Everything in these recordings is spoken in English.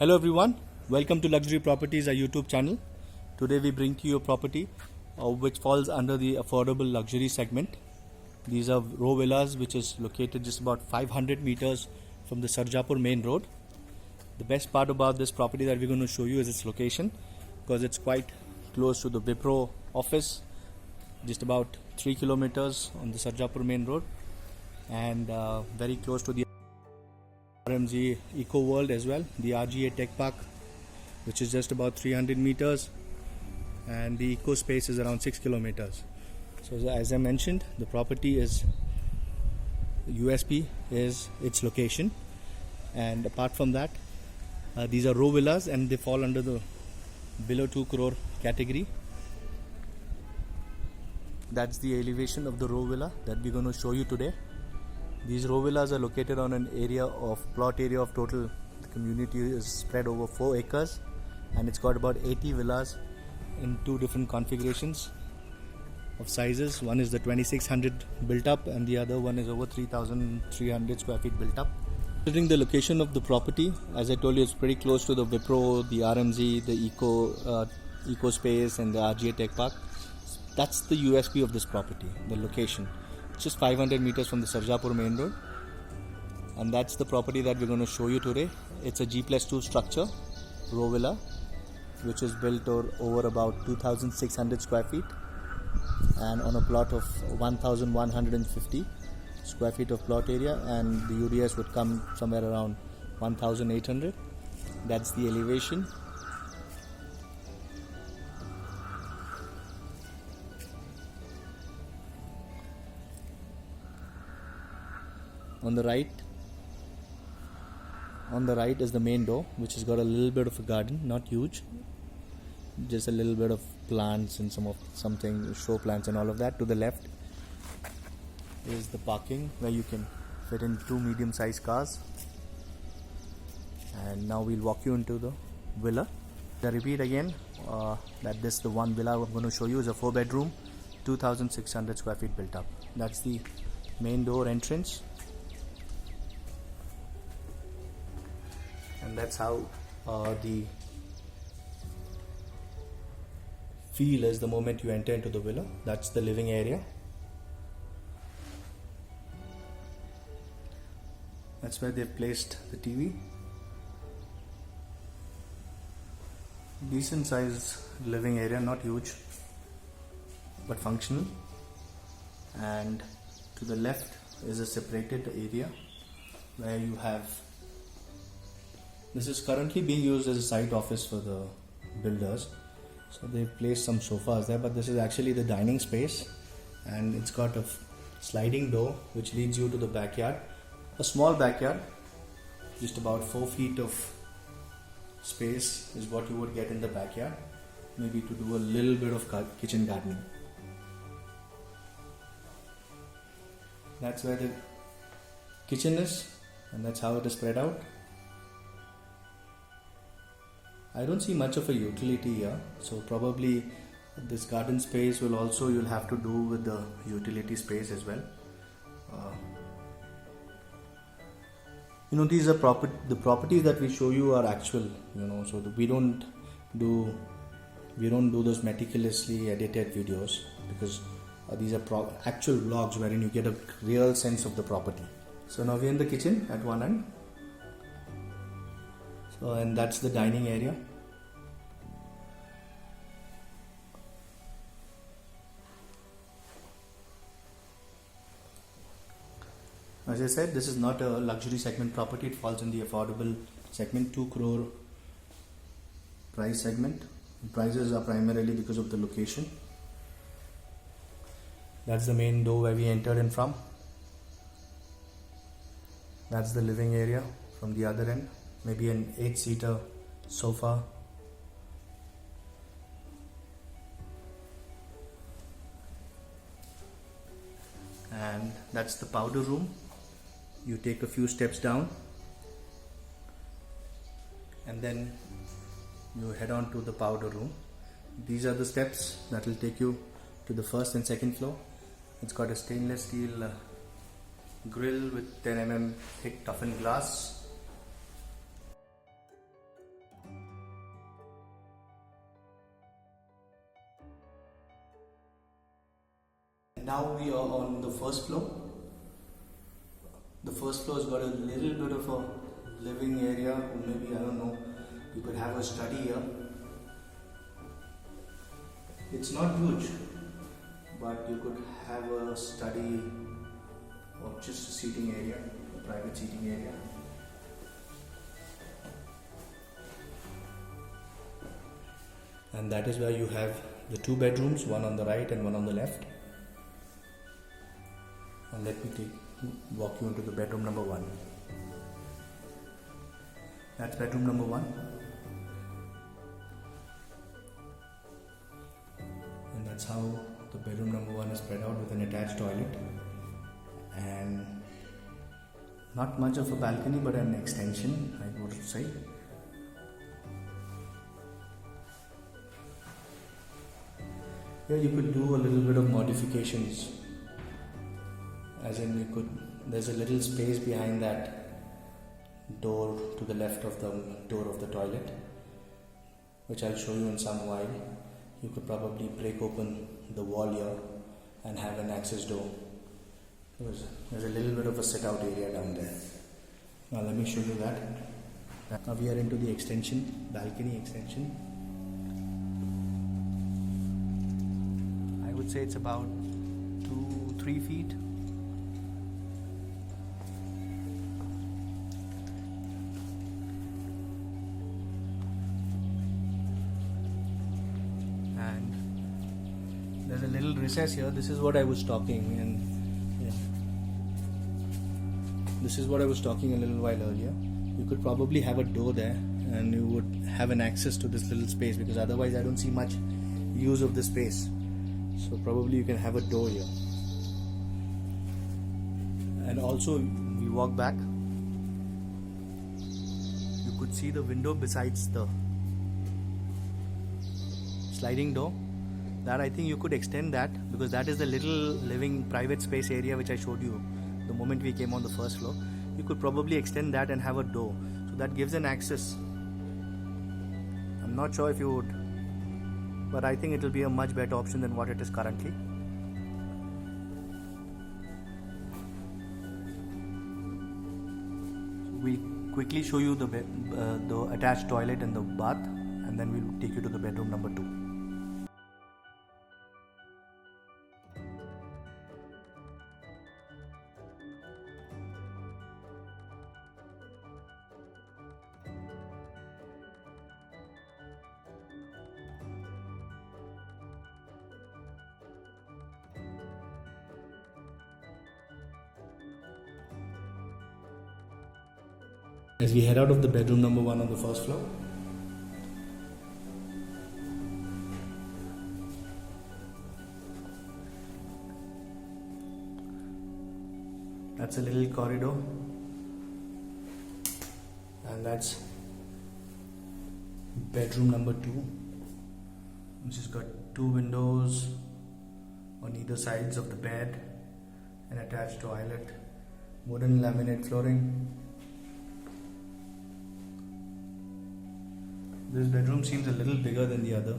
Hello everyone, welcome to Luxury Properties, our YouTube channel. Today we bring to you a property which falls under the affordable luxury segment. These are row villas which is located just about 500 meters from the Sarjapur main road. The best part about this property that we're going to show you is its location, because it's quite close to the Wipro office, just about 3 kilometers on the Sarjapur main road, and very close to the RMZ Eco World as well, the RGA Tech Park, which is just about 300 meters, and the Eco Space is around 6 kilometers. So as I mentioned, the property is USP is its location, and apart from that, these are row villas and they fall under the below 2 crore category. That's the elevation of the row villa that we're going to show you today. These row villas are located on an area of plot area of total, the community is spread over 4 acres, and it's got about 80 villas in 2 different configurations of sizes. One is the 2600 built up and the other one is over 3300 square feet built up. Considering the location of the property, as I told you, it's pretty close to the Wipro, the RMZ, the Eco Space and the RGA Tech Park. That's the USP of this property, the location. Just 500 meters from the Sarjapur main road, and that's the property that we're going to show you today. It's a G+2 structure, row villa, which is built over about 2,600 square feet and on a plot of 1,150 square feet of plot area, and the UDS would come somewhere around 1,800. That's the elevation. On the right is the main door, which has got a little bit of a garden, not huge, just a little bit of plants and something show plants and all of that. To the left is the parking where you can fit in 2 medium-sized cars. And now we'll walk you into the villa. I repeat again that the one villa I'm going to show you is a 4-bedroom, 2,600 square feet built up. That's the main door entrance. And that's how the feel is the moment you enter into the villa. That's the living area. That's where they've placed the TV. Decent size living area, not huge but functional. And to the left is a separated area where you have, this is currently being used as a site office for the builders, so they've placed some sofas there, but this is actually the dining space, and it's got a sliding door which leads you to the backyard. A small backyard, just about 4 feet of space is what you would get in the backyard, maybe to do a little bit of kitchen gardening. That's where the kitchen is, and that's how it is spread out. I don't see much of a utility here, so probably this garden space will also, you'll have to do with the utility space as well. These are the properties that we show you are actual, so we don't do those meticulously edited videos, because these are actual vlogs wherein you get a real sense of the property. So now we're in the kitchen at one end. So, and that's the dining area. As I said, this is not a luxury segment property, it falls in the affordable segment, 2 crore price segment. The prices are primarily because of the location. That's the main door where we entered in from. That's the living area from the other end. Maybe an 8-seater sofa. And that's the powder room. You take a few steps down and then you head on to the powder room. These are the steps that will take you to the first and second floor. It's got a stainless steel grill with 10 mm thick toughened glass. Now we are on the first floor. The first floor has got a little bit of a living area, or maybe, I don't know, you could have a study here. It's not huge, but you could have a study or just a seating area, a private seating area. And that is where you have the two bedrooms, one on the right and one on the left. And let me walk you into the bedroom number 1. That's bedroom number 1. And that's how the bedroom number 1 is spread out with an attached toilet. And not much of a balcony, but an extension, I would say. Here you could do a little bit of modifications, as in there's a little space behind that door to the left of the door of the toilet, which I'll show you in some while. You could probably break open the wall here and have an access door. There's a little bit of a sit out area down there. Now let me show you that. Now we are into the extension, balcony extension. I would say it's about 2-3 feet. And there's a little recess here. This is what I was talking, and this is what I was talking a little while earlier. You could probably have a door there, and you would have an access to this little space, because otherwise I don't see much use of the space. So probably you can have a door here. And also, we walk back, you could see the window besides the sliding door. That I think you could extend that, because that is the little living private space area which I showed you the moment we came on the first floor. You could probably extend that and have a door, so that gives an access. I'm not sure if you would, but I think it will be a much better option than what it is currently. We'll quickly show you the attached toilet and the bath, and then we'll take you to the bedroom number 2. As we head out of the bedroom number 1 on the first floor, that's a little corridor, and that's bedroom number 2, which has got 2 windows on either sides of the bed, an attached toilet, wooden laminate flooring. This bedroom seems a little bigger than the other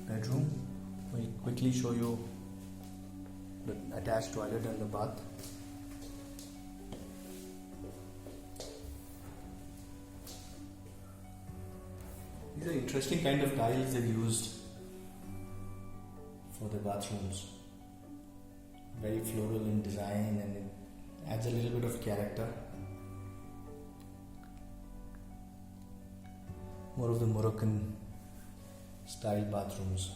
bedroom. We'll quickly show you the attached toilet and the bath. These are interesting kind of tiles they've used for the bathrooms. Very floral in design, and it adds a little bit of character. More of the Moroccan style bathrooms.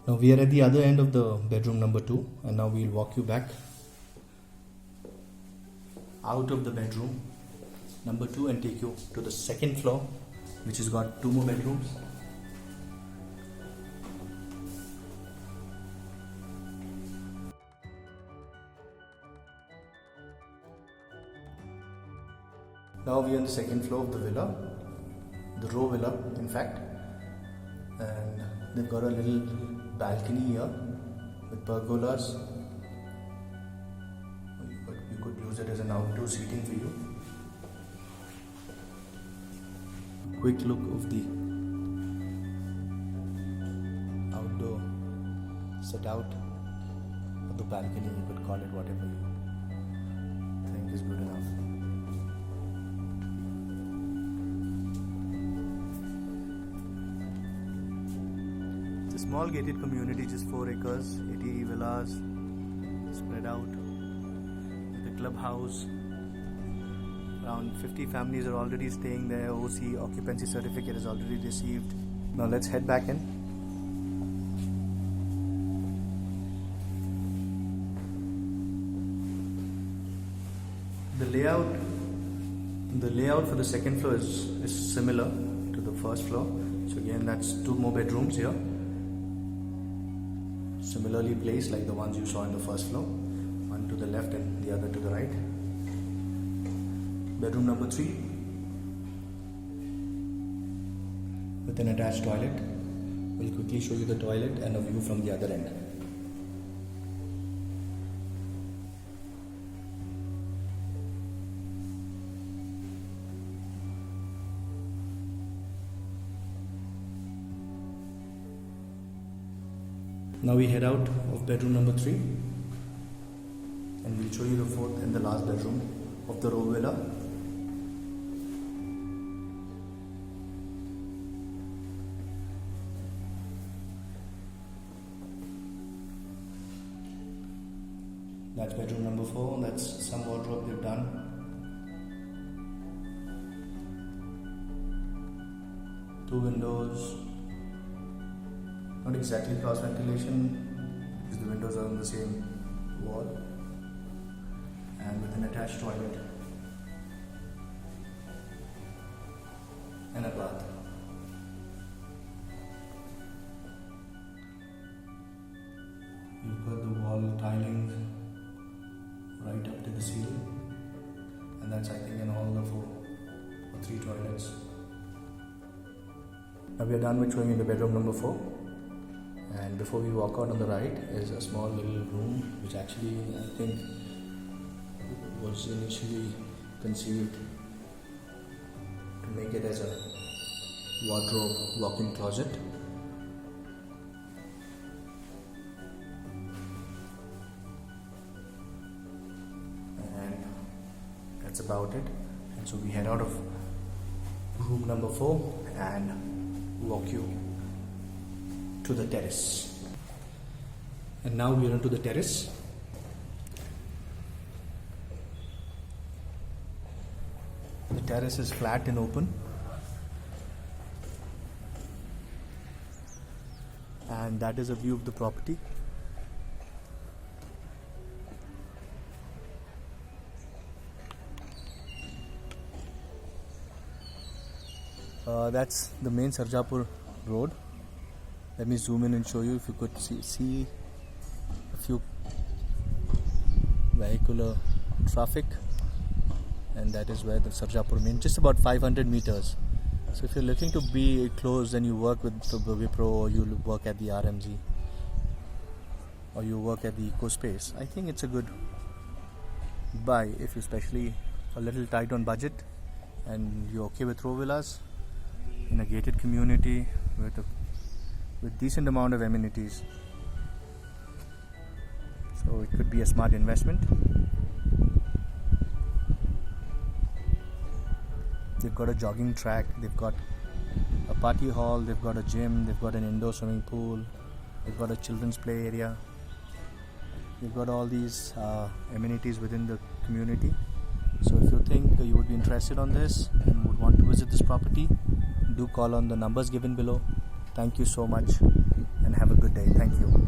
Now we are at the other end of the bedroom number 2, and now we'll walk you back out of the bedroom number 2 and take you to the second floor, which has got 2 more bedrooms. Now we are on the second floor of the villa, the row villa in fact, and they've got a little balcony here with pergolas. You could use it as an outdoor seating for you. Quick look of the outdoor sit out on the balcony. You could call it whatever you think is good enough. It's a small gated community, just 4 acres, 80 villas spread out. The clubhouse, around 50 families are already staying there. OC occupancy certificate is already received. Now let's head back in. The layout for the second floor is similar to the first floor. So again, that's 2 more bedrooms here, similarly placed like the ones you saw in the first floor, one to the left and the other to the right. Bedroom number 3 with an attached toilet. We'll quickly show you the toilet and a view from the other end. Now we head out of bedroom number 3 and we'll show you the 4th and the last bedroom of the row villa. That's bedroom number 4. That's some wardrobe they've done. Two windows. Not exactly cross ventilation because the windows are on the same wall, and with an attached toilet and a bath. You've got the wall tiling right up to the ceiling, and that's I think in all the 4 or 3 toilets. Now we are done with showing you the bedroom number 4. And before we walk out on the right is a small little room which actually I think was initially conceived to make it as a wardrobe walk-in closet. And that's about it. And so we head out of room number 4 and walk you to the terrace. And now we are onto the terrace. The terrace is flat and open, and that is a view of the property. That's the main Sarjapur road. Let me zoom in and show you. If you could see a few vehicular traffic, and that is where the Sarjapur main, just about 500 meters. So if you're looking to be close and you work with the Wipro, or you work at the RMG, or you work at the EcoSpace, I think it's a good buy if you're especially a little tight on budget and you're okay with row villas in a gated community with decent amount of amenities. So it could be a smart investment. They've got a jogging track, they've got a party hall, they've got a gym, they've got an indoor swimming pool, they've got a children's play area. They've got all these amenities within the community. So if you think you would be interested on this and would want to visit this property, do call on the numbers given below. Thank you so much and have a good day. Thank you.